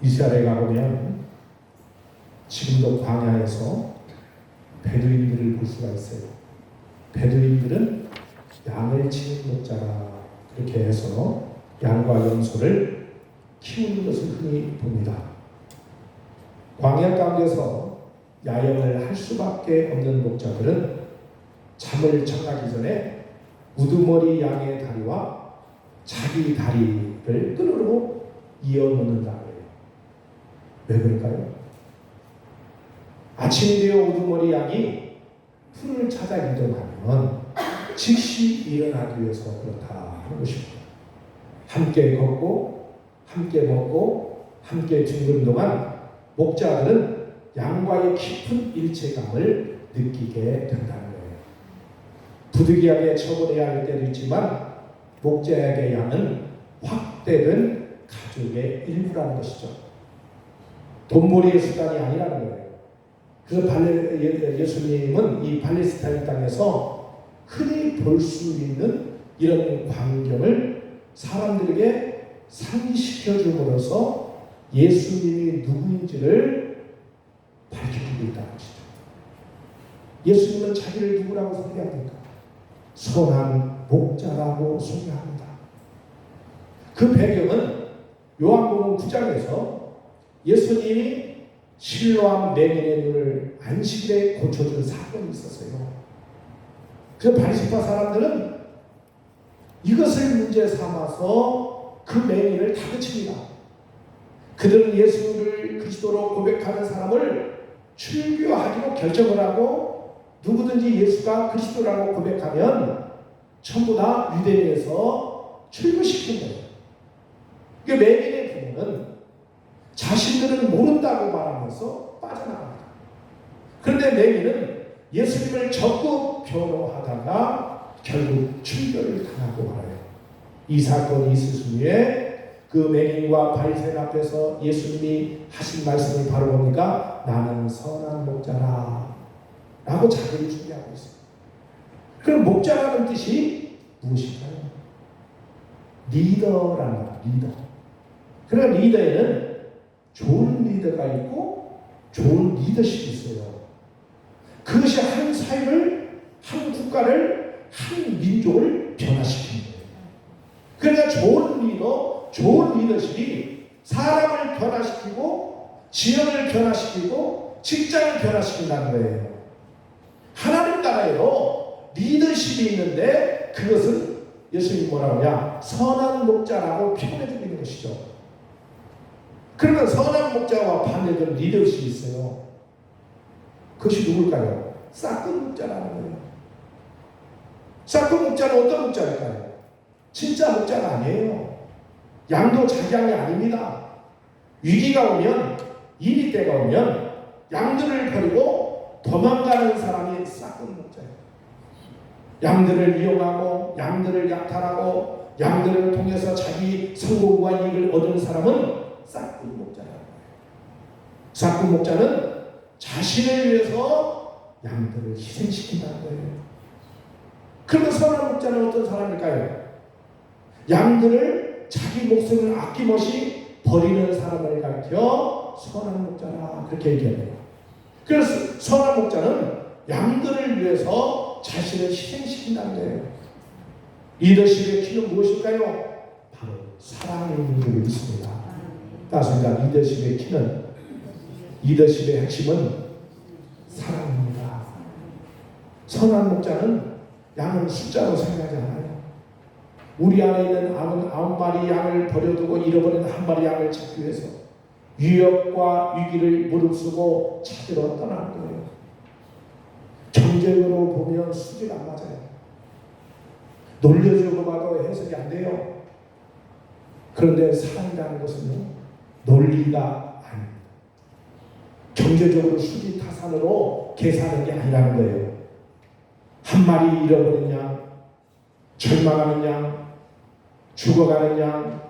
이스라엘에 가보면 지금도 광야에서 베두인들을 볼 수가 있어요. 베두인들은 양을 치는 목자라 그렇게 해서 양과 염소를 키우는 것을 흔히 봅니다. 광야 가운데서 야영을 할 수밖에 없는 목자들은 잠을 청하기 전에 우두머리 양의 다리와 자기 다리를 끈으로 이어놓는다고 해요. 왜 그럴까요? 아침이 되어 우두머리 양이 풀을 찾아 이동하면 즉시 일어나기 위해서 그렇다 하는 것입니다. 함께 걷고 함께 먹고 함께 죽는 동안 목자들은 양과의 깊은 일체감을 느끼게 된다는 거예요. 부득이하게 처분해야 할 때도 있지만 목자에게 양은 확대된 가족의 일부라는 것이죠. 돈벌이의 수단이 아니라는 거예요. 그래서 예수님은 이 팔레스타인 땅에서 흔히 볼 수 있는 이런 광경을 사람들에게 상기시켜 줌으로써 예수님이 누구인지를 밝혀주고 있다는 것이죠. 예수님은 자기를 누구라고 소개합니까? 선한 목자라고 소개합니다. 그 배경은 요한복음 9장에서 예수님이 실로암 맹인의 눈을 안식일에 고쳐준 사건이 있었어요. 그 바리새파 사람들은 이것을 문제 삼아서 그 맹인을 다그칩니다. 그들은 예수를 그리스도로 고백하는 사람을 출교하기로 결정을 하고 누구든지 예수가 그리스도라고 고백하면 전부 다 유대인에서 출교시키는 거예요. 그 맹인의 부모는 자신들은 모른다고 말하면서 빠져나갑니다. 그런데 맹인은 예수님을 적극 변호하다가 결국 출교를 당하고 말아요. 이 사건이 있을 후에 그 맹인과 바리새인 앞에서 예수님이 하신 말씀을 바로 보니까 나는 선한 목자라 라고 자기를 소개하고 있어요. 그럼 목자라는 뜻이 무엇일까요? 리더라는 거예요. 리더. 그러나 리더에는 좋은 리더가 있고 좋은 리더십이 있어요. 그것이 한 사회를, 한 국가를, 한 민족을 변화시키는 거예요. 그러니까 좋은 리더, 좋은 리더십이 사람을 변화시키고 지역을 변화시키고 직장을 변화시킨다는 거예요. 하나님 나라에도 리더십이 있는데 그것은 예수님이 뭐라고 하냐? 선한 목자라고 표현해 주고 있는 것이죠. 그러면 선한 목자와 반대되는 리더십이 있어요. 그것이 누굴까요? 싹큰 목자라는 거예요. 싹큰 목자는 어떤 목자일까요? 진짜 목자가 아니에요. 양도 자기 양이 아닙니다. 위기가 오면, 일이 때가 오면 양들을 버리고 도망가는 사람이 싹큰 목자예요. 양들을 이용하고 양들을 약탈하고 양들을 통해서 자기 성공과 이익을 얻은 사람은 싹큰 목자라는 거예요. 싹큰 목자는 자신을 위해서 양들을 희생시킨다는 거예요. 그러면 선한 목자는 어떤 사람일까요? 양들을 자기 목숨을 아낌없이 버리는 사람을 가리켜 선한 목자라 그렇게 얘기합니다. 그래서 선한 목자는 양들을 위해서 자신을 희생시킨다는 거예요. 리더십의 키는 무엇일까요? 바로 사랑의 능력이 있습니다. 따라서 리더십의 키는, 리더십의 핵심은 사랑입니다. 선한 목자는 양을 숫자로 생각하지 않아요. 우리 안에 있는 9마리 양을 버려두고 잃어버린 1마리 양을 찾기 위해서 위협과 위기를 무릅쓰고 찾으러 떠나는 거예요. 경쟁으로 보면 수지가 안 맞아요. 논리적으로 봐도 해석이 안 돼요. 그런데 사랑이라는 것은요, 논리가 아닙니다. 경제적으로 수지 타산으로 계산하는 게 아니라는 거예요. 1마리 잃어버린 양, 절망하는 양, 죽어가는 양,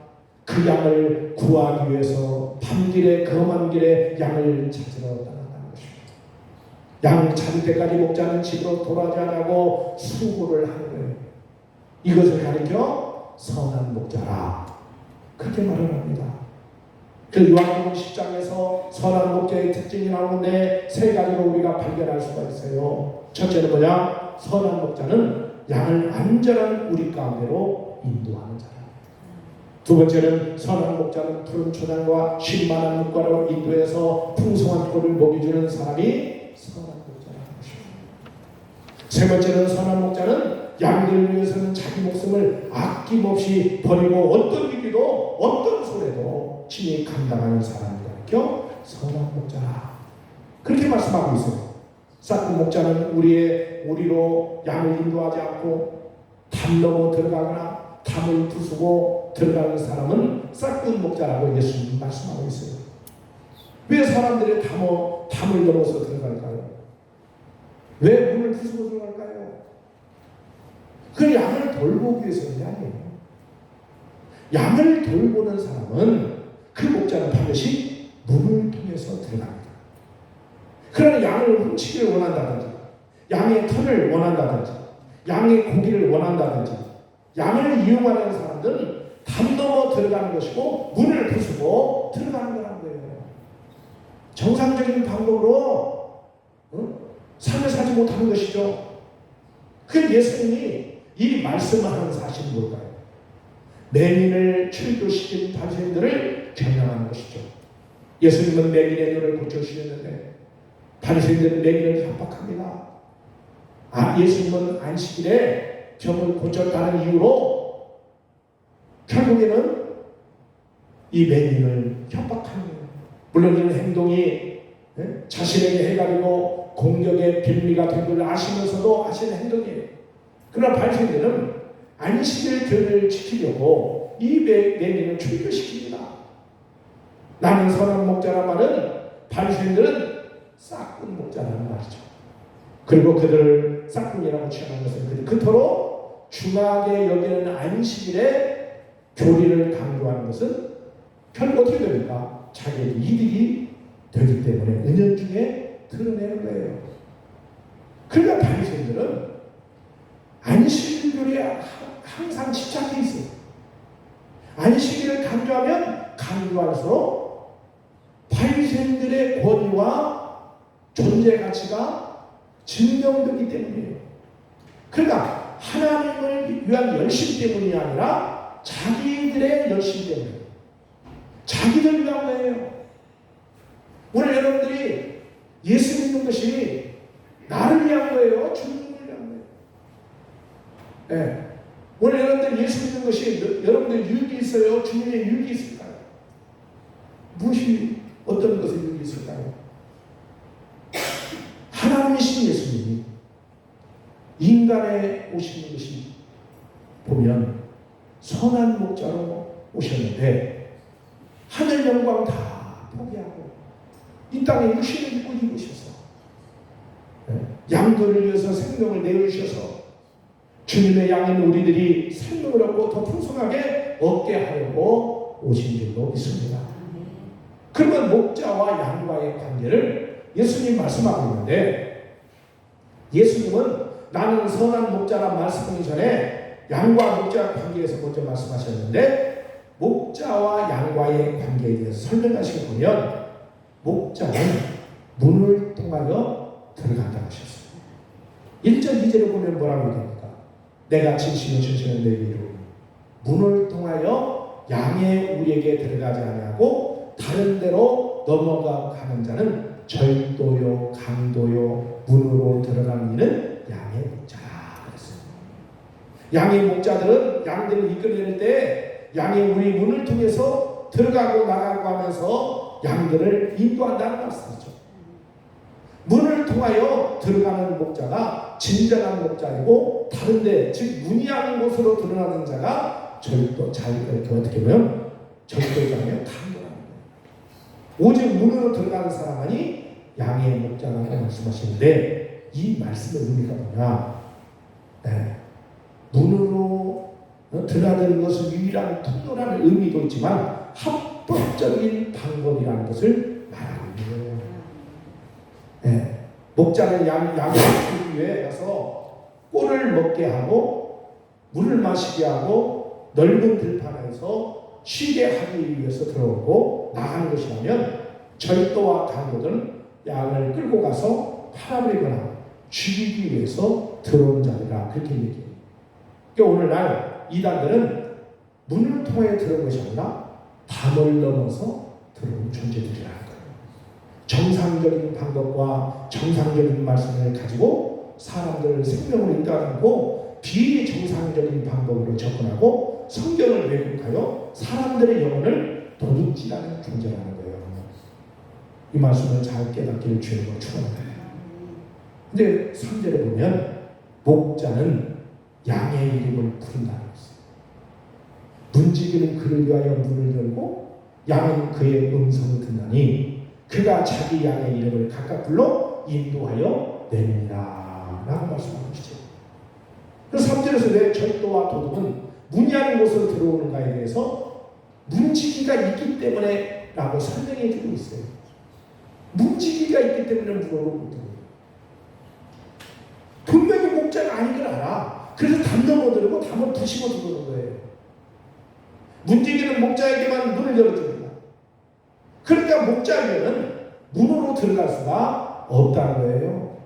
그 양을 구하기 위해서 밤길에 험한 길에 양을 찾으러 떠난다는 것입니다. 양 찾을 때까지 목자는 집으로 돌아오지 않고 수고를 하는 거예요. 이것을 가리켜 선한 목자라 그렇게 말을 합니다. 그 요한복음 10장에서 선한 목자의 특징이 나오는데 세 가지로 우리가 발견할 수가 있어요. 첫째는 뭐냐? 선한 목자는 양을 안전한 우리 가운데로 인도하는 자라. 두 번째는 선한 목자는 푸른 초장과 쉴만한 물가로 인도해서 풍성한 꼴을 먹여주는 사람이 선한 목자라는 것입니다. 세 번째는 선한 목자는 양들을 위해서는 자기 목숨을 아낌없이 버리고 어떤 위기도 어떤 소래도 친히 감당하는 사람이다. 선한 목자라. 그렇게 말씀하고 있어요. 싹군 목자는 우리로 양을 인도하지 않고 담 넘어 들어가거나 담을 부수고 들어가는 사람은 싹군 목자라고 예수님이 말씀하고 있어요. 왜 사람들이 담을 넘어서 들어갈까요? 왜 문을 부수고 들어갈까요? 그 양을 돌보기 위해서는 아니에요. 양을 돌보는 사람은 그 목자는 반드시 문을 통해서 들어갑니다. 그러나 양을 훔치기를 원한다든지, 양의 털을 원한다든지, 양의 고기를 원한다든지, 양을 이용하는 사람들은 담 넘어 들어가는 것이고 문을 부수고 들어가는 거라는 거예요. 정상적인 방법으로 삶을 살지 못하는 것이죠. 그 예수님이 이 말씀하는 사실은 뭘까요? 맹인을 출교시킨 바리새인들을 경영하는 것이죠. 예수님은 맹인의 눈을 고쳐주셨는데 바리새인들은 맹인을 협박합니다. 예수님은 안식일에 병을 고쳤다는 이유로 결국에는 이 맹인을 협박하는 거예요. 물론 이런 행동이 자신에게 해가지고 공격의 빌미가 된 걸 아시면서도 하시는 행동이에요. 그러나 바리새인들은 안식일 교회를 지키려고 이 맹인을 출교시킵니다. 나는 선한 목자란 말은 바리새인들은 싹군 목자라는 말이죠. 그리고 그들을 싹군이라고 취하는 것은 그토록 중하게 여기는 안식일에 교리를 강조하는 것은 결국 어떻게 됩니까? 자기의 이득이 되기 때문에 은연중에 드러내는 거예요. 그러니까 바리새인들은 안식일 교리에 항상 집착해 있어요. 안식일을 강조하면 강조할수록 바리새인들의 권위와 존재 가치가 증명되기 때문이에요. 그러니까 하나님을 위한 열심 때문이 아니라 자기들의 열심 때문에 자기들 위한 거예요. 오늘 여러분들이 예수 믿는 것이 나를 위한 거예요? 주님을 위한 거예요? 네. 오늘 여러분들 예수 믿는 것이 여러분들 유익이 있어요? 주님의 유익이 있을까요? 무엇이 어떤 것에 유익이 있을까요? 하나님이신 예수님이 인간에 오시는 것이 보면 선한 목자로 오셨는데 하늘 영광 다 포기하고 이 땅에 육신을 입고 입으셔서 양들을 위해서 생명을 내어주셔서 주님의 양인 우리들이 생명을 얻고 더 풍성하게 얻게 하려고 오신 줄로 믿습니다. 그러면 목자와 양과의 관계를 예수님 말씀하고 있는데 예수님은 나는 선한 목자란 말씀하기 전에 양과 목자 관계에서 먼저 말씀하셨는데 목자와 양과의 관계에 대해서 설명하시고 보면 목자는 문을 통하여 들어간다고 하셨어요. 1절 2절을 보면 뭐라고 얘기합니까? 내가 진실은 내비로 문을 통하여 양의 우리에게 들어가지 아니하고 다른 데로 넘어가는 자는 절도요 강도요 문으로 들어가는 이는 양의 목자라 그랬어요. 양의 목자들은 양들을 이끌어낼 때 양의 우리 문을 통해서 들어가고 나가고 하면서 양들을 인도한다는 말씀이죠. 문을 통하여 들어가는 목자가 진정한 목자이고 다른데 즉 문이 아닌 곳으로 드러나는 자가 이렇게 어떻게 보면 절도자며 강도라는 거예요. 오직 문으로 들어가는 사람만이 양의 목자라고 말씀하시는데 이 말씀의 의미가 뭐냐? 문으로 들어가는 것은 유일한 통로라는 의미도 있지만 합법적인 방법이라는 것을 말하고 있는 거예요. 목자는 양을 지키기 위해 가서 꼴을 먹게 하고 물을 마시게 하고 넓은 들판에서 쉬게 하기 위해서 들어오고 나가는 것이라면 절도와 강도들은 양을 끌고 가서 팔아버리거나 죽이기 위해서 들어온 자리라 그렇게 얘기해요. 그러니까 오늘날 이단들은 문을 통해 들어온 것이 아니라 담을 넘어서 들어온 존재들이라는 거예요. 정상적인 방법과 정상적인 말씀을 가지고 사람들을 생명으로 인도하고 비정상적인 방법으로 접근하고 성경을 왜곡하여 사람들의 영혼을 도둑질하는 존재라는 거예요. 이 말씀을 잘 깨닫기를 주님으로 축원합니다. 근데 3절에 보면 목자는 양의 이름을 부른다는 것이에요. 문지기는 그를 위하여 문을 열고 양은 그의 음성을 듣나니 그가 자기 양의 이름을 각각 불러 인도하여 내느니라 라고 말씀하고 계시죠. 그래서 3절에서 왜 절도와 도둑은 문이 아닌 곳으로 들어오는가에 대해서 문지기가 있기 때문에 라고 설명해 주고 있어요. 문지기가 있기 때문에 문으로 못 들어오고 분명히 목자가 아닌 걸 알아. 그래서 담 넘어들고 담을 부시고 들어오는 거예요. 문지기는 목자에게만 문을 열어줍니다. 그러니까 목자에게는 문으로 들어갈 수가 없다는 거예요.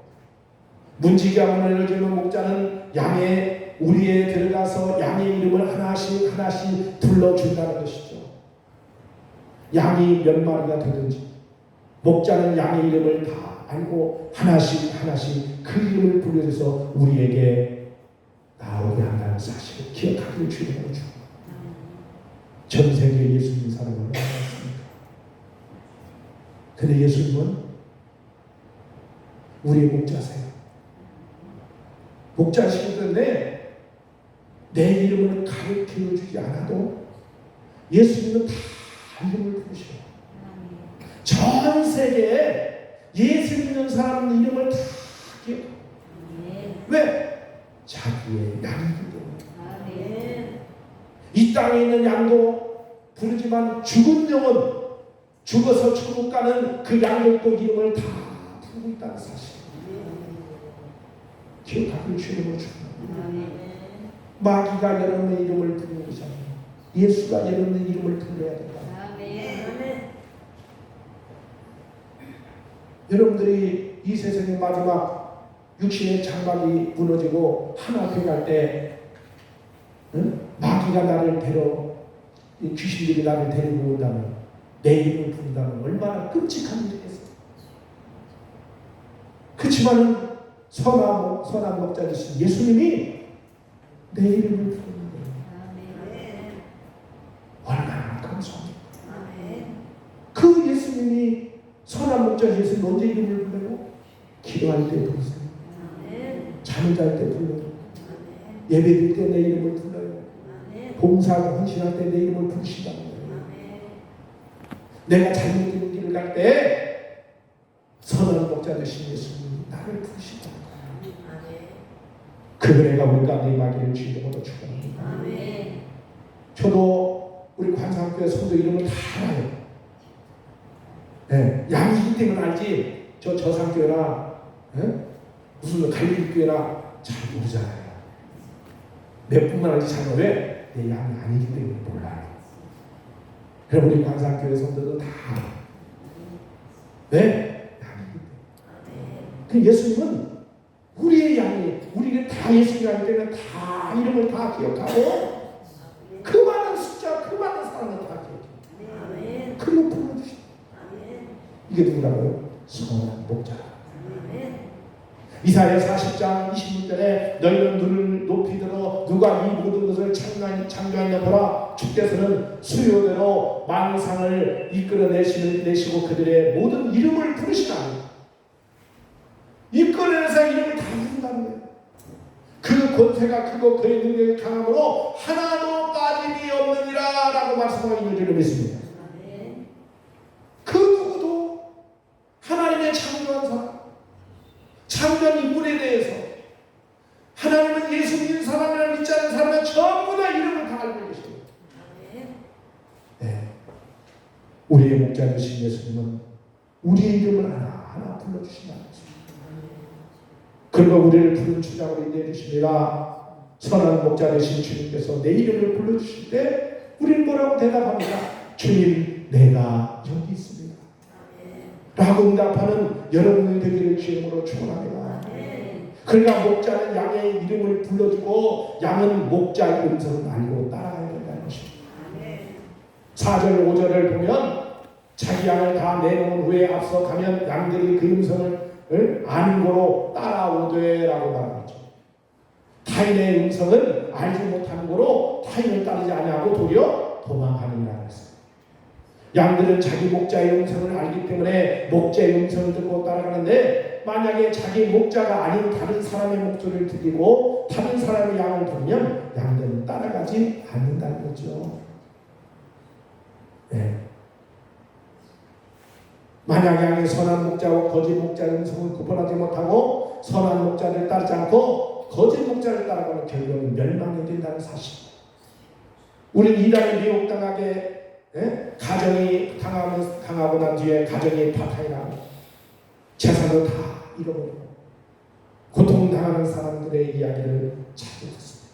문지기가 문을 열어주면 목자는 양의 우리에 들어가서 양의 이름을 하나씩 하나씩 불러준다는 것이죠. 양이 몇 마리가 되든지 목자는 양의 이름을 다 알고 하나씩 하나씩 그 이름을 불러줘서 우리에게 나오게 한다는 사실을 기억하기를 주님으로 주옵소서. 전 세계에 예수 믿는 사람은 얼마나 많습니까? 근데 예수님은 우리의 목자세요. 목자시는데 내 이름을 가르쳐주지 않아도 예수님은 다 이름을 부르셔요. 전 세계에 예수 믿는 사람 이름을 다 기억해요. 왜? 자기의 양이기 때문에. 이 땅에 있는 양도 부르지만 죽은 영혼, 죽어서 천국 가는 그 양들도 이름을 다 부르고 있다는 사실 기억하기를 주님으로 축원합니다. 마귀가 여러분의 이름을 부르는 것이 아니라 예수가 여러분의 이름을 불러야 된다. 여러분들이 이 세상의 마지막 육신의 장막이 무너지고 하나님 갈 때 마귀가 나를 귀신들이 나를 데리고 온다면 내 이름을 부른다면 얼마나 끔찍한 일이겠어요. 그렇지만은 선한 목자 되신 예수님이 내 이름을 부르는 거예요. 얼마나 감사합니까. 그 예수님이 선한 목자 예수님 언제 이름을 불러요? 기도할 때 부르세요. 잠을 잘 때 불러요. 예배드릴 때 내 이름을 불러요. 봉사하고 헌신할 때 내 이름을 부르신다는 거예요. 내가 잘못된 길을 갈 때 선한 목자 되신 예수님이 나를 부르신다는 거예요. 그 은혜가 우리 가운데 임하기를 주님으로 축원합니다. 저도 우리 관상교회 성도 이름을 다 알아요. 네, 양이기 때문에 알지 저 저상교회나 무슨 갈릴교회나 잘 모르잖아요. 몇 분만 알지 잘 왜? 내 양이 아니기 때문에 몰라요. 그럼 우리 관상교회 성도도 다 알아요. 왜? 양이기 때문에. 그 예수님은 우리의 양이 우리는 다 예수님이 아니기 때문에 다 이름을 다 기억하고 그 많은 숫자 그 많은 사람을 다 기억해요. 그리고 불러주십니다. 이게 누구라고요? 선한 목자. 이사야 40장 26절에 너희는 눈을 높이 들어 누가 이 모든 것을 창조하였냐 보라. 주께서는 수요대로 만상을 이끌어내시고 그들의 모든 이름을 부르시나니 이끌어내서 이름을 다 부른다는 거예요. 그 권세가 크고 그의 능력이 강함으로 하나도 빠짐이 없느니라 라고 말씀하고 있는 줄로 믿습니다. 그 누구도 하나님의 창조한 사람, 창조한 인물에 대해서 하나님은 예수 믿는 사람이라 믿지 않는 사람은 전부 다 이름을 다 알고 계십니다. 네. 우리의 목자 되신 예수님은 우리의 이름을 하나하나 불러주신다는 것입니다. 그리고 우리를 부른 주장으로 인도해 주십니다. 선한 목자 되신 주님께서 내 이름을 불러주실 때 우리는 뭐라고 대답합니까? 주님, 내가 여기 있습니다. 라고 응답하는 여러분이 되기를 주님으로 축원합니다. 그러니까 목자는 양의 이름을 불러주고 양은 목자의 음성을 알고 따라가야 된다는 것입니다. 4절 5절을 보면 자기 양을 다 내놓은 후에 앞서 가면 양들이 그 음성을 아는 고로 따라오되 라고 말하죠. 타인의 음성은 알지 못하는 고로 타인을 따르지 아니하고 도리어 도망하느니라 했어요. 양들은 자기 목자의 음성을 알기 때문에 목자의 음성을 듣고 따라가는데, 만약에 자기 목자가 아닌 다른 사람의 목소리를 듣고 다른 사람의 양을 들으면 양들은 따라가지 않는다는 거죠. 네. 만약 양이 선한 목자와 거짓 목자의 음성을 구분하지 못하고 선한 목자를 따르지 않고 거짓 목자를 따라가면 결국은 멸망이 된다는 사실. 우리는 이단에 미혹당하게 가정이 당하고 난 뒤에 가정이 파탄이 나고 재산도 다 잃어버리고 고통당하는 사람들의 이야기를 자주 듣습니다.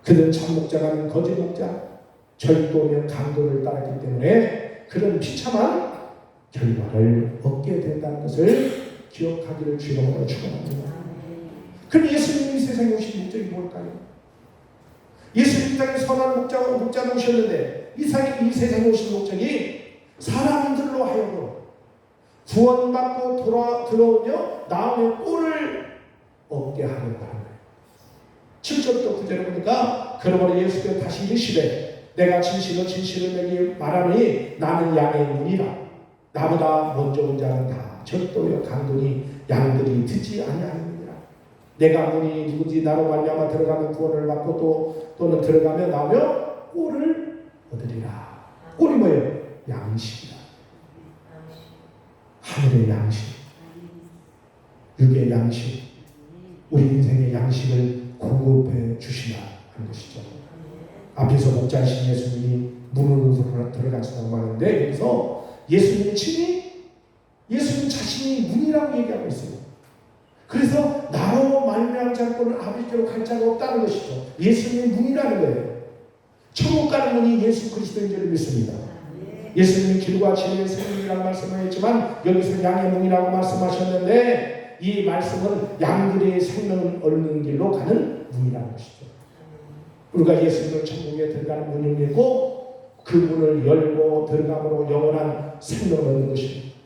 그들은 참 목자가 아닌 거짓 목자, 절도며 강도를 따르기 때문에 그런 비참한 결과를 얻게 된다는 것을 기억하기를 주님으로 축원합니다. 그럼 예수님이 세상에 오신 목적이 뭘까요? 예수님 땅에 선한 목자가 오셨는데 이 세상에 오신 목적이 사람들로 하여금 구원받고 들어오며 나음의 꼴을 얻게 하려고 하는 거예요. 7절부터 9절에 보니까 그러므로 예수께서 다시 이르시되 내가 진실로 너희에게 말하노니 나는 양의 문이라. 나보다 먼저 온 자는 다 절도여 강도니 양들이 듣지 아니하느니라. 내가 문이 누구지 나로 말미암아 들어가면 구원을 받고 또는 들어가며 나오며 꼴을 얻으리라. 꼴이 뭐예요? 양식이다. 하늘의 양식, 육의 양식, 우리 인생의 양식을 공급해 주시라 하는 것이죠. 앞에서 목자이신 예수님이 문으로 들어가시다고 하는데 여기서 예수님 자신이 문이라고 얘기하고 있어요. 그래서 나로 말미암지 않고는 아버지께로 갈 자가 없다는 것이죠. 예수님이 문이라는 거예요. 천국 가는 문이 예수 그리스도인 줄 믿습니다. 예수님이 길과 진리의 생명이라는 말씀을 했지만 여기서 양의 문이라고 말씀하셨는데 이 말씀은 양들의 생명을 얻는 길로 가는 문이라는 것이죠. 우리가 예수님을 천국에 들어가는 문을 열고 그 문을 열고 들어감으로 영원한 생명을 얻는 것입니다.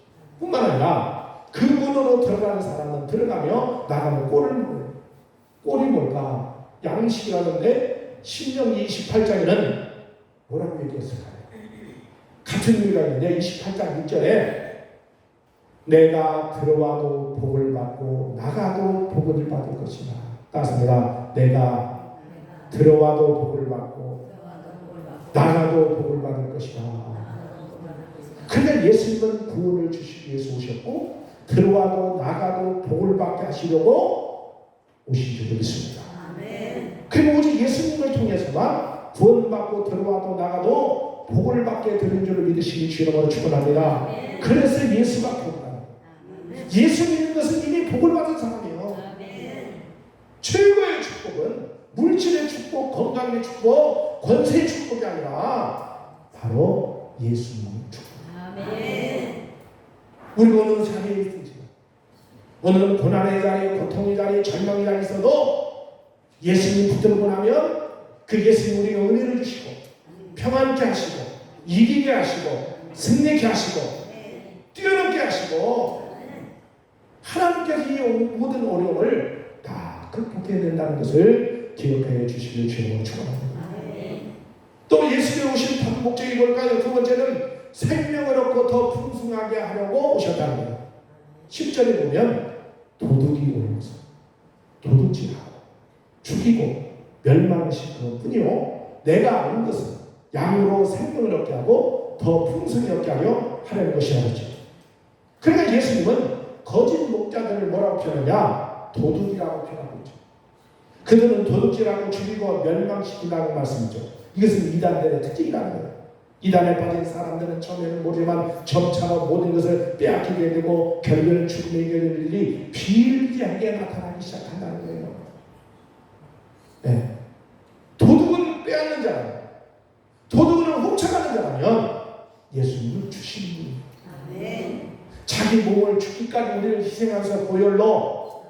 뿐만 아니라 그 문으로 들어가는 사람은 들어가며 나가면 꼴을 먹어요. 꼴이 뭘까? 양식이라는데 신명기 28장에는 뭐라고 얘기했을까요? 같은 의미가 있는데 28장 6절에 내가 들어와도 복을 받고 나가도 복을 받을 것이다. 따라서 내가 들어와도 복을 받고 나가도 복을 받을 것이다. 그런데 예수님은 구원을 주시기 위해서 오셨고 들어와도 나가도 복을 받게 하시려고 오신 줄을 믿습니다. 그리고 오직 예수님을 통해서만 구원받고 들어와도 나가도 복을 받게 되는 줄을 믿으시기 주님으로 축원합니다. 그래서 예수가 복이다. 예수 믿는 것은 이미 복을 받은 사람이에요. 최고의 축복은 물질의 축복, 건강의 축복, 권세의 축복이 아니라 바로 예수님의 축복. 우리가 어느 자리에 있든지 오늘은 고난의 자리에, 고통의 자리에, 절망의 자리에 있어도 예수님 붙들고 나면 그 예수님 우리가 은혜를 주시고 평안케 하시고 이기게 하시고 승리케 하시고 뛰어넘게 하시고 하나님께서 이 모든 어려움을 다 극복해야 된다는 것을 기억해 주시길 주님으로 축원합니다. 또 예수님이 오신 다른 목적이 뭘까요? 두 번째는 생명을 얻고 더 풍성하게 하려고 오셨다는 거예요. 10절에 보면 도둑이 오면서 도둑질하고 죽이고 멸망을 시키는 뿐이요 내가 온 것은 양으로 생명을 얻게 하고 더 풍성히 얻게 하려는 것이라고 했죠. 그러니까 예수님은 거짓 목자들을 뭐라고 표현하냐? 도둑이라고 표현하고 있죠. 그들은 도둑질하고 죽이고 멸망시킨다는 말씀이죠. 이것은 이단들의 특징이라는 거예요. 이단에 빠진 사람들은 처음에는 모르지만 점차로 모든 것을 빼앗기게 되고 결국에는 죽음에 이르는 일이 비일비하게 나타나기 시작한다는 거예요. 네. 도둑은 빼앗는 자예요. 도둑을 훔쳐가는 자라면 예수님을 주신 분이에요. 아멘. 자기 몸을 죽기까지 우리를 희생하면서 보혈로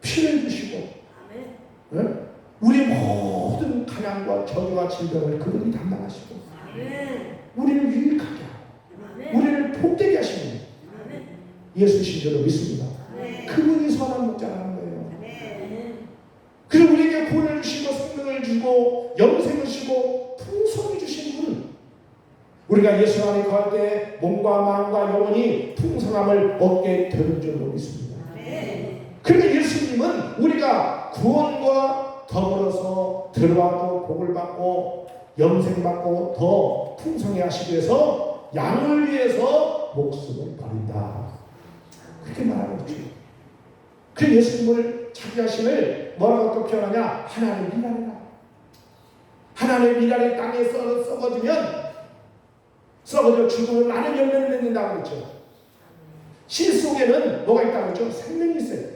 피를 주시고 아멘. 우리 모든 가난과 저주와 질병을 그분이 담당하시고 아멘. 우리를 유익하게 하고 아멘. 우리를 복되게 하시는 아멘. 예수신 줄로 믿습니다. 아멘. 그분이 선한 목자라는 거예요. 아멘. 그리고 우리에게 구원을 주시고 생명을 주고 영생을 주시고 풍성히 주신 분. 우리가 예수 안에 거할 때 몸과 마음과 영혼이 풍성함을 얻게 되는 줄로 믿습니다. 아멘. 그러니까 예수님은 우리가 구원과 더불어서 들어가고 복을 받고 영생 받고 더 풍성히 하시기 위해서 양을 위해서 목숨을 버린다. 그렇게 말하고 있죠. 그 예수님을 자기 자신을 뭐라고 또 표현하냐? 하나님의 미랄이라. 하나님의 미랄이 땅에 썩어져 죽으면 많은 열매를 맺는다고 했죠. 씨 속에는 뭐가 있다고 했죠? 생명이 있어요.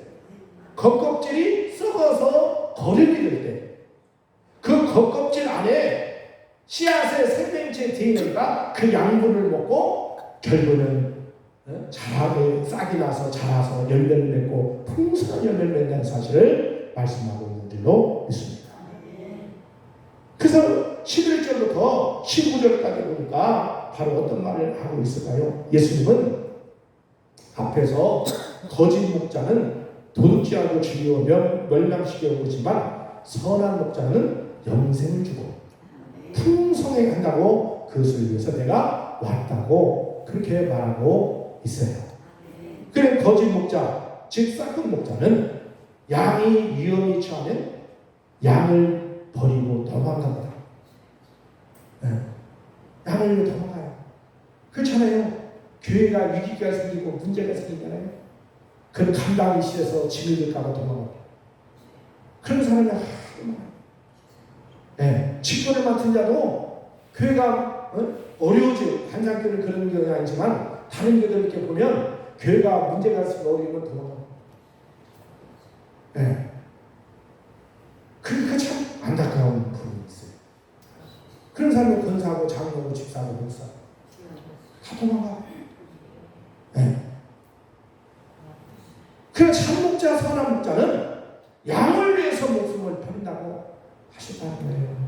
겉껍질이 썩어서 거름이 될 때 그 겉껍질 안에 씨앗의 생명체 DNA가 그 양분을 먹고 결국은 자라게 싹이 나서 자라서 열매를 맺고 풍성한 열매를 맺는 사실을 말씀하고 있는 줄로 믿습니다. 그래서 11절부터 15절까지 보니까 바로 어떤 말을 하고 있을까요? 예수님은 앞에서 거짓 목자는 도둑질하고 죽이고 멸망시켜 오지만 선한 목자는 영생을 주고 풍성하게 한다고 그것을 위해서 내가 왔다고 그렇게 말하고 있어요. 그래 거짓 목자, 즉 싹큰 목자는 양이 위험이 처하면 양을 버리고 도망갑니다. 양을 도망가요. 그렇잖아요. 교회가 위기가 생기고 문제가 생기잖아요. 그는 감당이 싫어서 짐이 될까봐 도망갑니다. 그런 사람이 직분을 맡은 자도 교회가 어려워지고 한장교를 그런 경우는 아니지만 다른 교회들 이렇게 보면 교회가 문제가 있으면 어려우면 도망갑니다. 그러니까 참 안타까운 부분이 있어요. 그런 사람은 권사하고 장로하고 집사하고 목사하고 다 도망가. 그 참목자 선한 목자는 양을 위해서 목숨을 버린다고 하셨다는 거예요.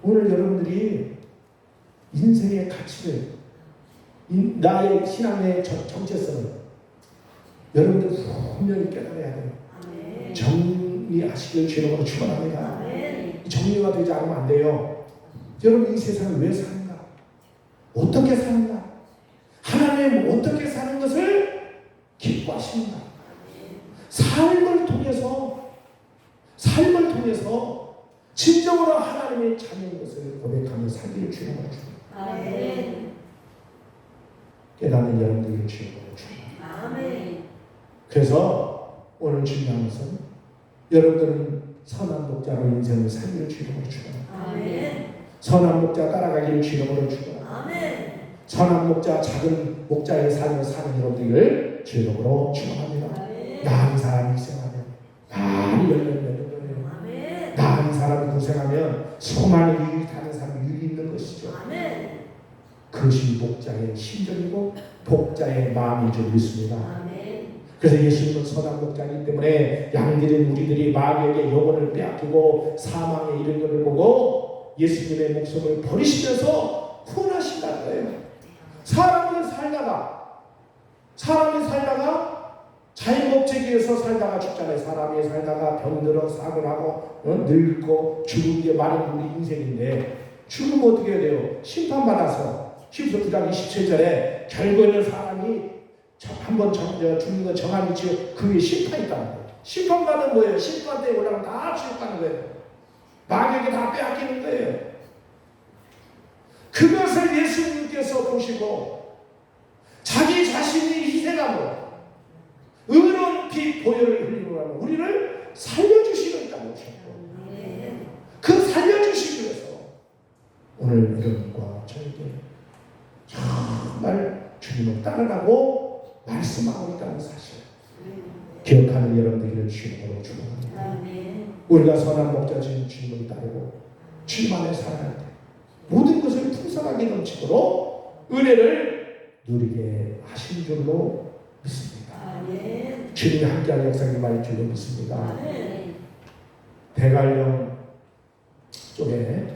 오늘 여러분들이 인생의 가치를 나의 신앙의 정체성을 여러분들 분명히 깨달아야 돼요. 정리하시길 주님으로 축원합니다. 정리가 되지 않으면 안 돼요. 여러분 이 세상을 왜 사는가? 어떻게 사는가? 하나님 어떻게 사는 것을 기뻐하시는가? 삶을 통해서 진정으로 하나님의 자녀인 것을 고백하며 살기를 주님으로 축원합니다. 깨닫는 여러분들이 주님으로 축원합니다. 그래서 오늘 중요한 것은 여러분들은 선한 목자로 인생을 살기를 주님으로 축원합니다. 선한 목자 따라가기를 주님으로 축원합니다. 선한 목자 작은 목자의 삶을 사는 여러분들을 주님으로 축원합니다. 나은 사람이 희생하면 많이 열매를 맺는 거예요. 나은 사람이 고생하면 수많은 유익이 타는 사람이 유익이 있는 것이죠. 그것이 목자의 심정이고 목자의 마음인 줄 믿습니다. 그래서 예수님은 선한 목자이기 때문에 양들인 우리들이 마귀에게 영혼을 빼앗기고 사망에 이른 것을 보고 예수님의 목숨을 버리시면서 구원하신다는 거예요. 사람이 살다가 자연법칙에서 살다가 죽잖아요. 사람이 살다가 병들어 사고 나고 늙고 죽은 게 많은 우리 인생인데 죽으면 어떻게 해야 돼요? 심판받아서 히브리서 9장 27절에 결국에는 사람이 한번 죽는 건 정한 위치에 그 위에 심판이 있다는 거예요. 심판받은 뭐예요? 심판대에 올라가면 다 지옥 가는 거예요. 마귀에게 다 빼앗기는 거예요. 그것을 예수님께서 보시고 자기 자신이 희생함으로 의로운 피 보혈을 흘리고 우리를 살려주시고 있다고 하셨고 그 살려주시기 위해서 오늘 여러분과 저에게 정말 주님을 따르라고 말씀하고 있다는 사실 기억하는 여러분들을 주님으로 축원합니다. 우리가 선한 목자신 주님을 따르고 주님 안에 살아갈 때 모든 것을 풍성하게 넘치도록 은혜를 누리게 하신 줄로 믿습니다. 아멘. 주님이 함께하는 역사를 많이 줄로 믿습니다. 아멘. 대관령 쪽에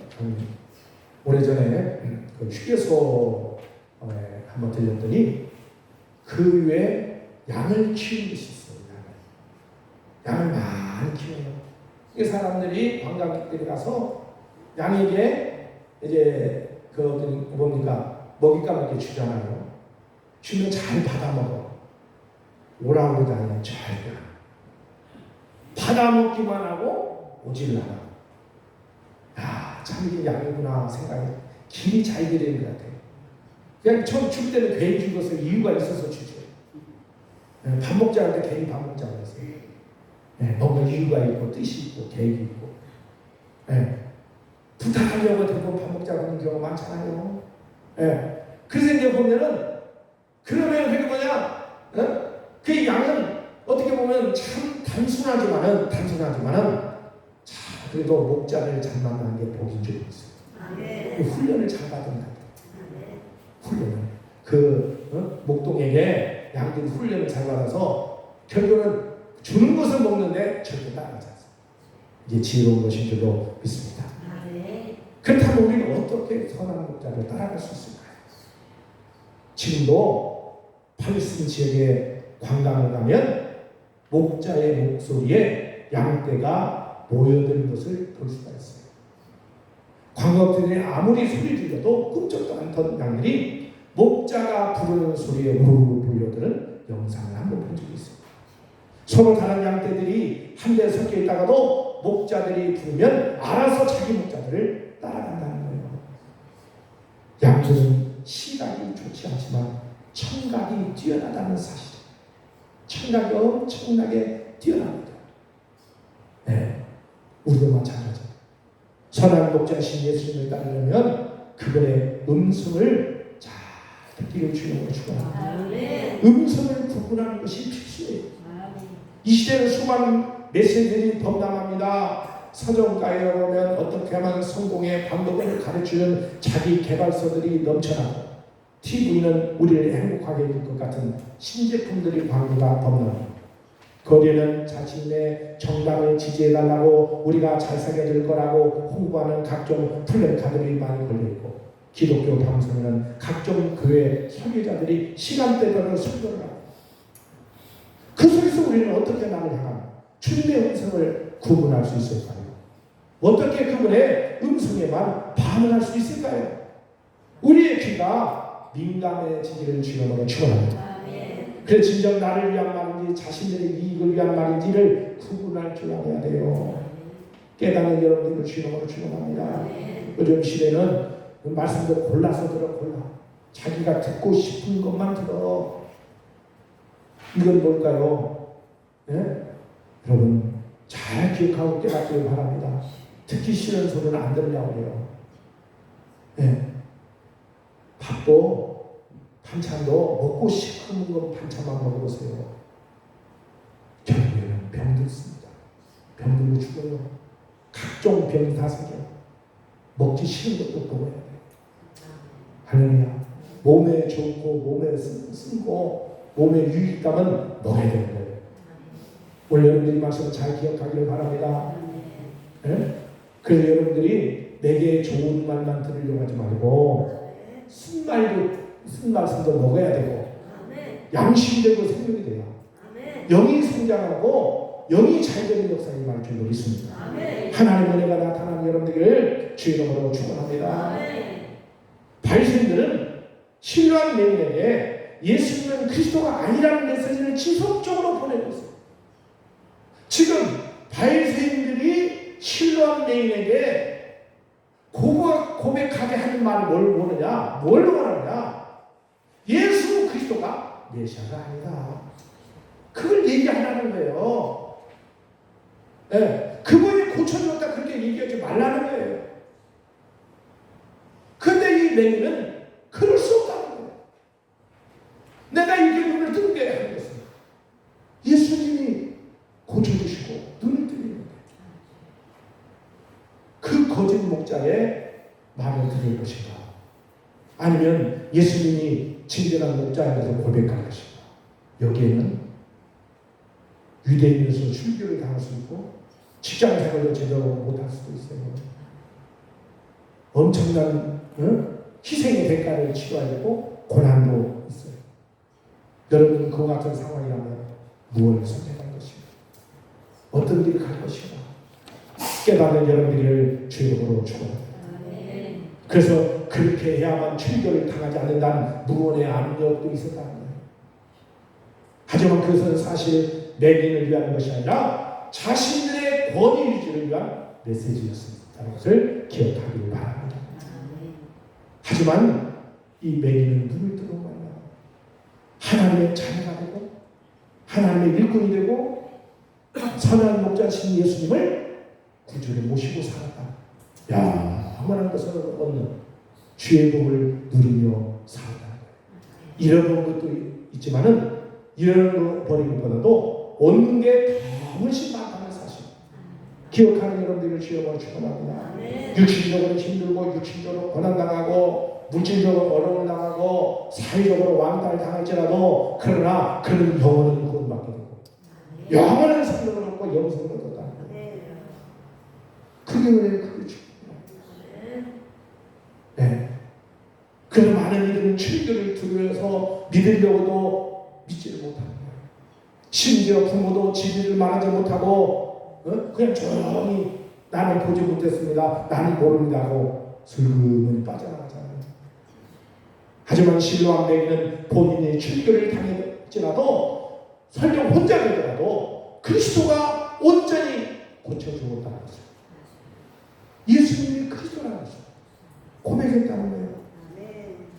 오래전에 그 휴게소에 한번 들렸더니 그 위에 양을 키우는 것이 있어요. 양을 많이 키워요. 이 사람들이 관광객들이 가서 양에게 이제 그 뭡니까 먹잇감을 이렇게 주잖아요. 주면 잘 받아 먹어. 오라 그러지 않아요. 절대 받아 먹기만 하고 오지를 않아. 야, 참 이게 양이구나 생각이 길이 잘 되는 것 같아요. 그냥 처음 줄 때는 괜히 준 것을 이유가 있어서 주죠. 밥 먹자 할 때 괜히 밥 먹자고 했어요. 뭔가 이유가 있고 뜻이 있고 계획이 있고 부탁하려고 대부분 밥 먹자고 하는 경우가 많잖아요. 그래서 이제 보면은 그러면 그게 뭐냐? 그 양은 어떻게 보면 참 단순하지만은 자, 그래도 목자를 잘 만나는 게 복인 줄 있어요. 아멘. 훈련을 잘 받은 것 같아요. 아멘. 훈련을 그 목동에게 양들이 훈련을 잘 받아서 결국은 주는 것을 먹는데 절대 따라가지 않습니다. 이게 지혜로운 것인 줄로 믿습니다. 아멘. 그렇다면 우리는 어떻게 선한 목자를 따라갈 수 있을까요? 지금도 팔레스틴 지역에 관광을 가면 목자의 목소리에 양떼가 모여드는 것을 볼 수가 있어요. 관광객들이 아무리 소리 들려도 꿈쩍도 않던 양들이 목자가 부르는 소리에 우르르 몰려드는 영상을 한번 본 적이 있어요. 서로 다른 양떼들이 한데 섞여 있다가도 목자들이 부르면 알아서 자기 목자들을 따라간다는 거예요. 양들은 시각이 좋지 않지만 청각이 뛰어나다는 사실. 청각이 엄청나게 뛰어납니다. 우리도 마찬가지입니다. 선한 목자신 예수님을 따르려면 그분의 음성을 잘 듣기를 주님으로 축원합니다. 아멘. 음성을 구분하는 것이 필수예요. 아멘. 이 시대는 수많은 메시지들이 범람합니다. 서점가에 보면 어떻게 하면 성공의 방법을 가르치는 자기 개발서들이 넘쳐나고 TV는 우리를 행복하게 해줄 것 같은 신제품들이 광고가 범람합니다. 거리에는 자신의 정당을 지지해달라고 우리가 잘 살게 거라고 홍보하는 각종 플래카드들이 많이 걸려있고 기독교 방송에는 각종 교회 설교자들이 시간대별로 설교를 하고 그 속에서 우리는 어떻게 나를 향한 주님의 음성을 구분할 수 있을까요? 어떻게 그분의 음성에만 반응할 수 있을까요? 우리의 귀가 민감해지기를 주님으로 축원합니다. 그래 진정 나를 위한 말인지 자신들의 이익을 위한 말인지를 구분할 줄 알아야 돼요. 깨닫는 여러분들을 주님으로 축원합니다. 요즘 시대는 그 말씀도 골라서 들어 골라. 자기가 듣고 싶은 것만 들어. 이건 뭘까요? 여러분 잘 기억하고 깨닫기를 바랍니다. 듣기 싫은 소리는 안 들으려고 해요. 밥도 반찬도 먹고 싶은 거 반찬만 먹어보세요. 결국에는 병들습니다. 병들고 죽어요. 각종 병이 다 생겨요. 먹기 싫은 것도 먹어야 돼요. 할렐루야. 몸에 좋고 몸에 쓰고 몸에 유익감은 먹어야 되는 거예요. 오늘 여러분들이 말씀을 잘 기억하기를 바랍니다. 그래서 여러분들이 내게 좋은 말만 들으려고 하지 말고 쓴 말씀도 먹어야 되고 양심되고 생명이 돼요. 영이 성장하고 영이 잘 되는 역사가 임할 줄로 믿습니다. 하나님의 은혜가 나타나는 여러분들을 주의 이름으로 축원합니다. 바리새인들은 신뢰한 맹인에게 예수님은 그리스도가 아니라는 메시지를 지속적으로 보내고 있어요. 지금 바리새인들이 신뢰한 맹인에게 고백하게 하는 말이 뭘 원하느냐? 예수 그리스도가 메시아가 아니다. 그걸 얘기하라는 거예요. 그분이 고쳐주었다 그렇게 얘기하지 말라는 거예요. 근데 이 맹인은 그럴 수 없다는 거예요. 내가 이렇게 눈을 뜨게 하는 것은 예수님이 고쳐주시고 눈을 뜨게 하는 거예요. 그 거짓 목자의 어떻게 될 것인가? 아니면 예수님이 진정한 목자인 것을 고백할 것인가? 여기에는 유대인으로서 출교를 당할 수 있고 직장 생활도 제대로 못할 수도 있어요. 엄청난 희생의 대가를 치러야 되고 고난도 있어요. 여러분 그 같은 상황이라면 무엇을 선택할 것인가? 어떤 길을 갈 것인가? 깨닫는 여러분들을 주님으로 축원합니다. 그래서 그렇게 해야만 출교를 당하지 않는다는 무언의 압력도 있었다는 거예요. 하지만 그것은 사실 매gin을 위한 것이 아니라 자신들의 권위 유지를 위한 메시지였다는 것을 기억하기를 바랍니다. 하지만 이 매gin은 누굴 뜨거운 거냐? 하나님의 자녀가 되고 하나님의 일꾼이 되고 선한 목자신 예수님을 구주를 모시고 살았다. 야, 영원한 것을 얻는 주의 복을 누리며 살다. 잃어버린 것도 있지만은 잃어버린 것보다도 얻는 게 훨씬 많다는 사실. 기억하는 여러분들을 주여만 축원합니다. 육신적으로 힘들고 육신적으로 고난당하고 물질적으로 어려움을 당하고 사회적으로 왕따를 당할지라도 그러나 그는 영원한 구원받게 되고 영원한 생명을 얻고 영생을 얻었다. 그게 왜 그게 축복이야. 네. 그런 많은 이들은 출교를 두려워서 믿으려고도 믿지를 못하는 거예요. 심지어 부모도 지지를 말하지 못하고 그냥 조용히 나는 보지 못했습니다. 나는 모릅니다 하고 슬그머니 빠져나가잖아요. 하지만 실로암 매기는 본인이 출교를 당했지라도 설령 혼자 되더라도 그리스도가 온전히 고쳐주었다는 것을 예수님이 그리스도라는 것을 고백했다는 거예요.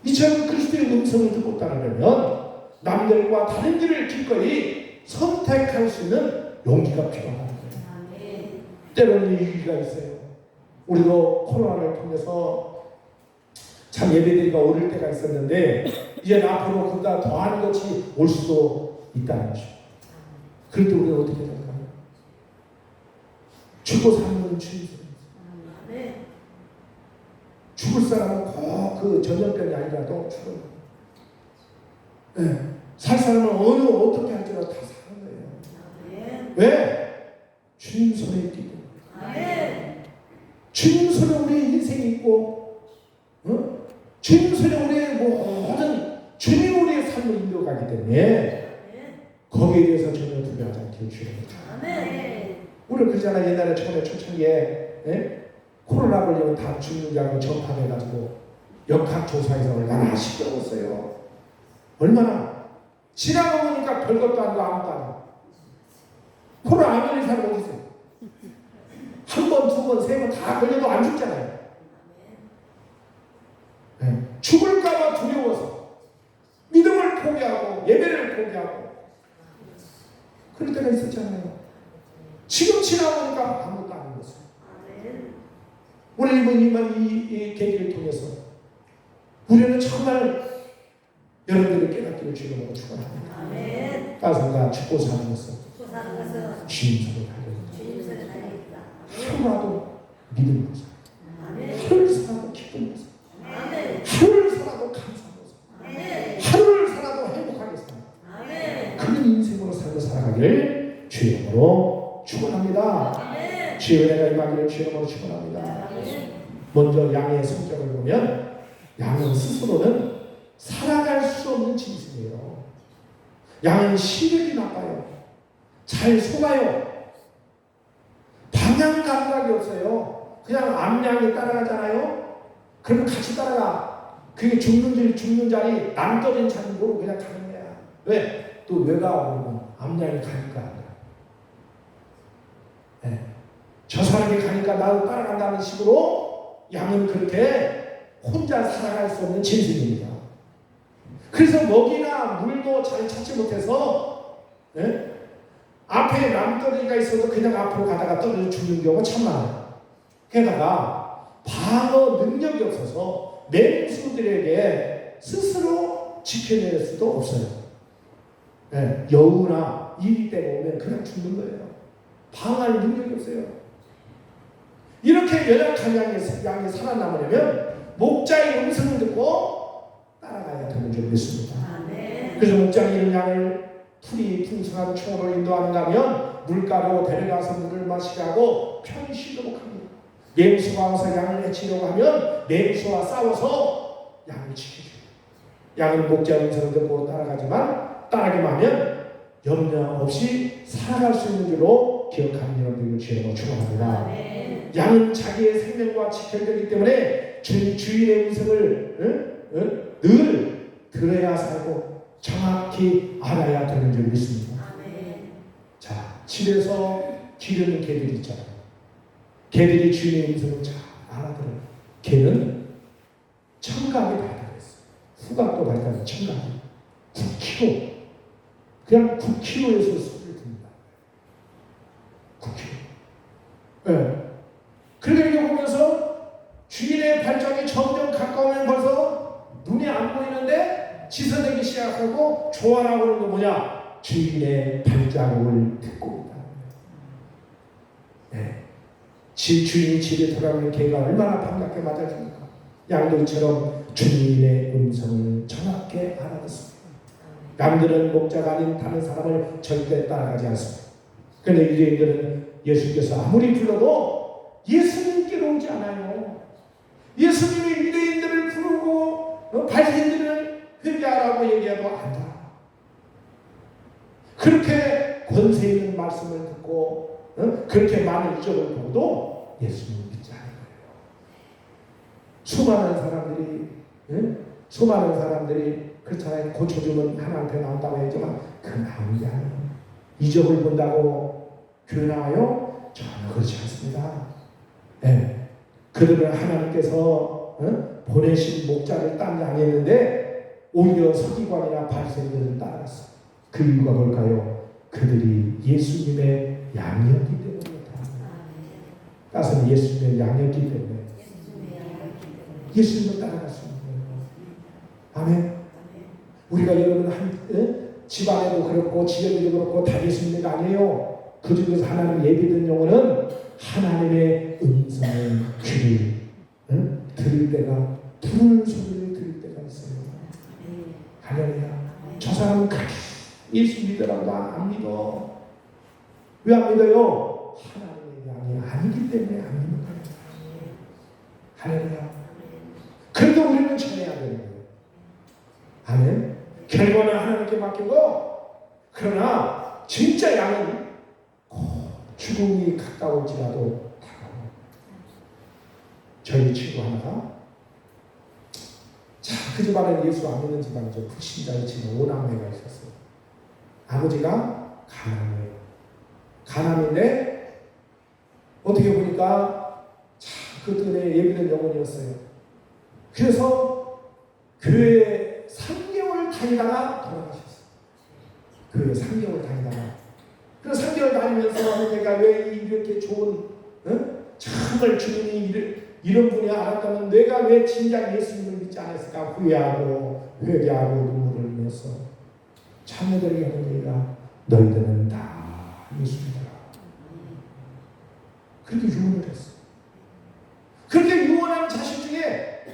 이처럼 그리스도의 음성을 듣고 따르려면 남들과 다른 길을 기꺼이 선택할 수 있는 용기가 필요하다는 거예요. 때로는 위기가 있어요. 우리도 코로나를 통해서 참 예배드리기가 어려울 때가 있었는데 이제 앞으로 그보다 더한 것이 올 수도 있다는 것이죠. 그럴 때 우리는 어떻게 생각하나요? 죽고 사는 주님입니다. 죽을 사람은 꼭 그 전염병이 아니라도 죽어요. 네. 살 사람은 어떻게 할지라도 다 사는 거예요. 왜? 주님 손에 있기 때문에. 주님 손에 우리의 인생이 있고 주님 손에 우리의 모든 주님 우리의 삶을 인도가기 때문에 거기에 대해서 전혀 두려워하지 않게 주옵니다. 우리 그러잖아. 옛날에 처음에 초창기에 코로나 걸리면 다 죽는다고 전파해가지고 역학조사에서 얼마나 시끄러웠어요. 얼마나 지나가 보니까 별것도 아니고 아무것도 아니고 코로나 안 걸린 사람 어디 있어요? 한 번, 두 번, 세 번 다 걸려도 안 죽잖아요. 네. 죽을까봐 두려워서 믿음을 포기하고 예배를 포기하고 그럴 때가 있었잖아요. 지금 지나보니까 아무것도 아닌 것을. 오늘 이 계기를 통해서 우리는 정말 여러분들의 깨닫기를 주님으로 축원합니다. 따뜻한 죽고 사는 것은 주님 손에 달려있다. 하루라도 믿음으로 살아. 하루를 살아도 기쁨으로 살아. 하루를 살아도 감사하고 살아. 하루를 살아도 행복하게 살아. 그런 인생으로 살고 살아가기를 주님으로 축원합니다. 주의 은혜가 임하기를 주님으로 축원합니다. 먼저 양의 성격을 보면 양은 스스로는 살아갈 수 없는 짐승이에요. 양은 시력이 나빠요. 잘 속아요. 방향 감각이 없어요. 그냥 앞양이 따라가잖아요. 그러면 같이 따라가. 그게 죽는 자리 남 떨어진 자리 모르고 그냥 가는 거야. 왜? 또 외가 오고 앞양이 가니까. 네. 저 사람이 가니까 나도 따라간다는 식으로 양은 그렇게 혼자 살아갈 수 없는 짐승입니다. 그래서 먹이나 물도 잘 찾지 못해서 앞에 남떨어지가 있어도 그냥 앞으로 가다가 떨어져 죽는 경우가 참 많아요. 게다가 방어 능력이 없어서 맹수들에게 스스로 지켜낼 수도 없어요. 여우나 이리 때가 오면 그냥 죽는 거예요. 방어할 능력이 없어요. 이렇게 연약한 양이 살아남으려면 목자의 음성을 듣고 따라가야 되는 줄 믿습니다. 아멘. 그래서 목장이 이런 양을 풀이 풍성한 초로 인도하는가 하면 물가로 데려가서 물을 마시게 하고 편히 쉬도록 합니다. 맹수가 와서 양을 해치려고 하면 맹수와 싸워서 양을 지켜줘요. 양은 목자의 음성을 듣고 따라가지만 따라가기만 하면 염려 없이 살아갈 수 있는 줄로 기억하는 여러분들을 주님으로 축원합니다. 아멘. 양은 자기의 생명과 지켜되기 때문에 주인의 음성을 늘 들어야 살고 정확히 알아야 되는 줄 믿습니다. 아멘. 자, 집에서 기르는 개들이 있잖아요. 개들이 주인의 음성을 잘 알아들어요. 개는 청각이 발달했어요. 후각도 발달한 청각이 9kg, 그냥 9kg에서 소리를 듭니다. 9kg. 네. 그러니까 보면서 주인의 발전이 점점 가까우면 벌써 눈에 안 보이는데 지서되기 시작하고 좋아하고 하는 거 뭐냐? 주인의 발자국을 듣고 있다. 네. 주인이 집에 돌아오는 개가 얼마나 반갑게 맞아줍니까? 양도 이처럼 주인의 음성을 정확히 알아듣습니다. 양들은 목자가 아닌 다른 사람을 절대 따라가지 않습니다. 그런데 유대인들은 예수께서 아무리 불러도 예수님께로 오지 않아요. 예수님이 유대인들을 부르고 바리새인들을 회개하라고 얘기해도 안다. 그렇게 권세 있는 말씀을 듣고 그렇게 많은 이적을 보고도 예수님을 믿지 않은 거예요. 수많은 사람들이 그렇잖아요. 고쳐주면 하나님께 나온다고 했지만 그 나오는 게 아니에요. 이적을 본다고 교회 나와요? 전혀 그렇지 않습니다. 네. 그들은 하나님께서 보내신 목자를 딴 양이었는데 오히려 서기관이나 바리새인들을 따랐어요. 그 이유가 뭘까요? 그들이 예수님의 양이었기 때문이다. 따라서 예수님의 양이었기 때문에 예수님을 따라갈 수 있는 거예요. 아멘. 우리가 여러분 집안에도 그렇고 집에도 그렇고 다 예수님이 아니에요. 그 중에서 하나님 예비된 영혼은 하나님의 음성을 귀를 들을 때가 부르는 소리를 들을 때가 있어요. 할렐루야. 저 사람은 예수 믿으라고 안 믿어. 왜 안 믿어요? 하나님의 양이 아니기 때문에 안 믿는 거예요. 할렐루야. 그래도 우리는 전해야 되는 거예요. 아멘. 결과는 하나님께 맡기고, 그러나 진짜 양은 죽음이 가까울지라도 다가오. 저희 친구 하나가 그 집안에 예수 안 믿는 집안이죠. 불신자의 집안 5남매가 있었어요. 아버지가 가난해요. 가난인데 어떻게 보니까 그들의 예비된 영혼이었어요. 그래서 교회 3개월 다니다가 돌아가셨어요. 교회 3개월 다니다가. 그래서 3개월 다니면서 내가 왜 이렇게 좋은 정말 주님이 이런 분이 알았다면 내가 왜 진작 예수님을 믿지 않았을까 후회하고 회개하고 눈물을 흘려서 자녀들에게 하는 얘기가 너희들은 다 예수님이라. 그렇게 유언을 했어. 그렇게 유언한 자식 중에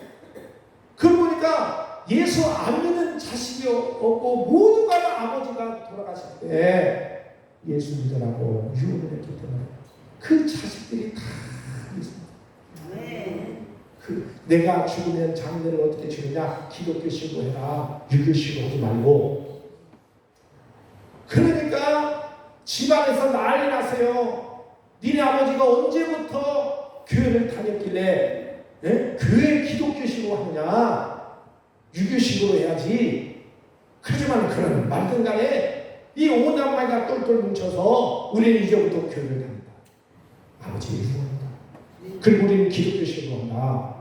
그 보니까 예수 안 믿는 자식이 없고 모두가 다 아버지가 돌아가실 때 예수 믿으라고 유언을 했기 때문에 그 자식들이 다 예수님. 내가 죽으면 장례를 어떻게 치느냐? 기독교 신고해라. 유교 신고하지 말고. 그러니까 집안에서 난리 났어요. 니네 아버지가 언제부터 교회를 다녔길래 교회 기독교 신고하느냐? 유교 신고로 해야지. 하지만 그런 말든 간에 이 오남매가 똘똘 뭉쳐서 우리는 이제부터 교회를 다닌다. 아버지의 유언이다. 그리고 우리는 기독교 신고한다.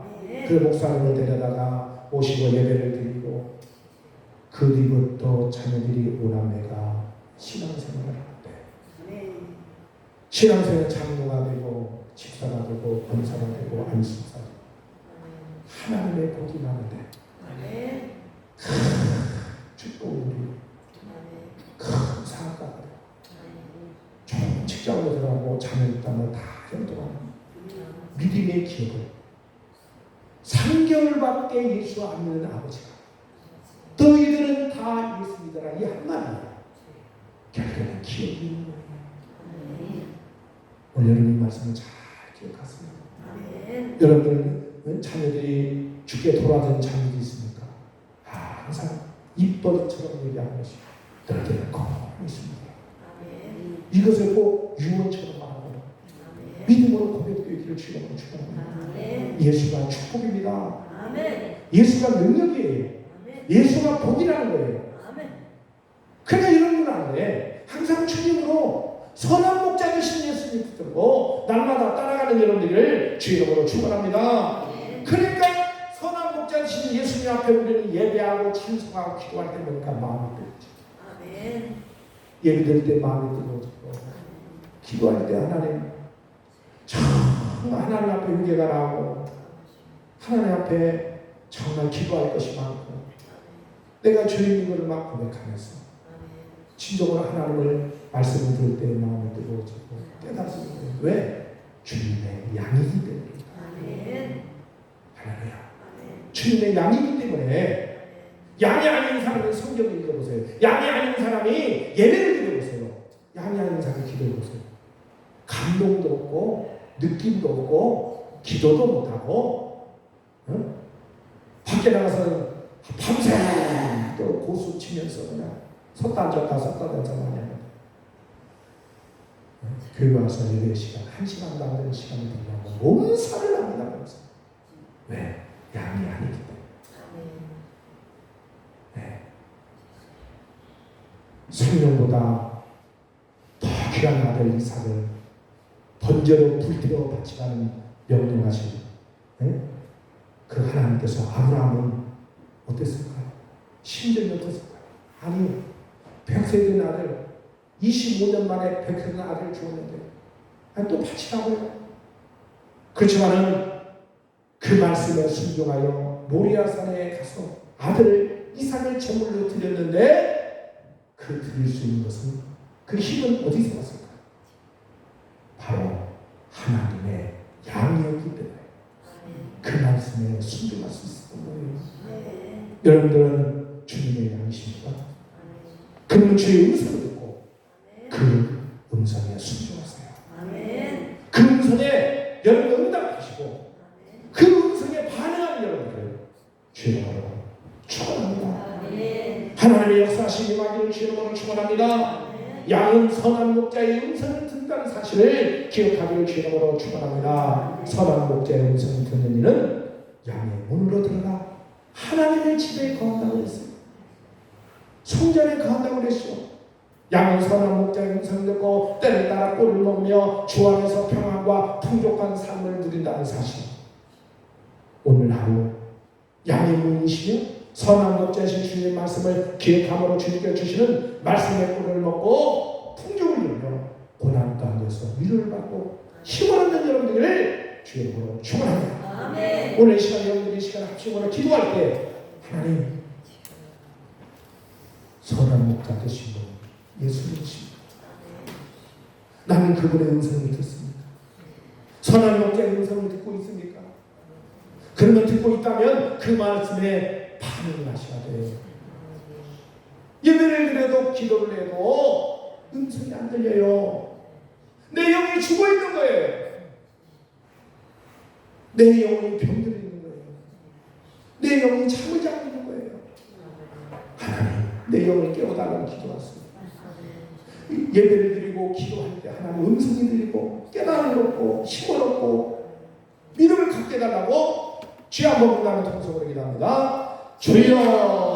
그 목사님을 데려다가 오시고 예배를 드리고 그 뒤부터 자녀들이 오남매가 신앙생활을 하는데 신앙생활 장로가 되고 집사가 되고 권사가 되고 안수사 되고 하나님의 복이 많은데 축복을 누리고 큰 사업가가 되고 좋은 직장으로 들어가고 자녀 있다면 다 현도하는 믿음의 기업을 3개월 너희들밖에 예수 안 믿는 아버지가 너희들은 다 예수 믿어라 이 한마디야. 결국에는 기억이 있는 거예요. 오늘 여러분 이 말씀을 잘 기억하세요. 여러분들 자녀들이 죽게 돌아가는 자녀들이 있습니까? 항상 입버릇처럼 얘기하는 것이 너희들은 거룩함이 있습니다. 이것을 꼭 유언처럼 말하고 믿음으로 고백되기를 주님으로 축원합니다. 예수가 축복입니다. 예수가 능력이에요. 예수가 복이라는 거예요. 그러나 이런 건 안 돼. 항상 주님으로 선한 목자 되신 예수님 붙들고 날마다 따라가는 여러분들을 주님으로 축원합니다. 그러니까 선한 목자 되신 예수님 앞에 우리는 예배하고 찬송하고 기도할 때 보니까 마음이 뜨거워져. 예배 드릴 때 마음이 뜨거워지고 기도할 때 하나님 정말 하나님 앞에 회개가 나오고 하나님 앞에 정말 기도할 것이 많고 내가 죄인인 것을 막 고백하면서 진정으로 하나님을 말씀을 들을 때 마음이 뜨거워지고 깨닫습니다. 왜? 주님의 양이기 때문입니다. 할렐루야. 주님의 양이기 때문에 양이 아닌 사람은 성경을 읽어보세요. 양이 아닌 사람이 예배를 드려보세요. 양이 아닌 사람이 기도해보세요. 감동도 없고 느낌도 없고 기도도 못하고 밖에 나가서 밤새 또 고수 치면서 그냥 섰다 앉았다 섰다 앉았다 하냐. 교회 와서 예배 시간 1시간도 안 되는 시간이 되냐고 몸살을 납니다. 왜? 양이 아니기 때문에. 네. 생명보다 더 귀한 아들 이삭을 번제로 불태워 바치라는 명령하신 그 하나님께서 아브라함은 어땠을까요? 심정이 어땠을까요? 아니 백세 된 아들 25년 만에 백세 된 아들을 주었는데 또 바치라고요. 그렇지만은 그 말씀에 순종하여 모리아산에 가서 아들을 이삭을 제물로 드렸는데 그 드릴 수 있는 것은 그 힘은 어디서 왔을까요? 바로 하나님의 양이었기 때문에 그 말씀에 순종할 수 있었던 거예요. 여러분들은 주님의 양이십니까? 그러면 주의 음성을 듣고 그 음성에 순종하세요. 그 음성에 여러분 응답하시고 그 음성에 반응하는 여러분들 주의 이름으로 축원합니다. 하나님의 역사하심이 임하기를 주의 이름으로 축원합니다. 양은 선한 목자의 음성을 듣는다는 사실을 기억하기를 주의 이름으로 축원합니다. 선한 목자의 음성을 듣는 이는 양의 문으로 들어가 하나님의 집에 거한다고 했어요. 성전에 거한다고 그랬죠. 양은 선한 목자의 음성을 듣고 때를 따라 꿀을 먹으며 주 안에서 평안과 풍족한 삶을 누린다는 사실. 오늘 하루 양의 문이시며 선한 목자이신 주님의 말씀을 기억함으로 주님께 주시는 말씀의 꿀을 먹고 풍족을 누리며 고난 가운데서 위로를 받고 힘을 얻는 여러분들을 주의 이름으로 축원합니다. 오늘 이 시간 여러분들이 이 시간 합심으로 기도할 때 하나님 선한 목자 되신 분 예수님이십니다. 나는 그분의 음성을 듣습니다. 선한 목자의 음성을 듣고 있습니까? 그러면 듣고 있다면 그 말씀에 반응을 하셔야 돼요. 예배를 드려도 기도를 해도 음성이 안 들려요. 내 영이 죽어 있는 거예요. 내 영이 병들어 있는 거예요. 내 영이 잠을 자고 있는 거예요. 하나님 내 영을 깨워달라고 기도했습니다. 예배를 드리고 기도할 때 하나님 음성이 들리고 깨달음을 얻고 힘을 얻고 믿음을 갖게 해달라고 주여 한번 부르는 통성으로 기도합니다. 주여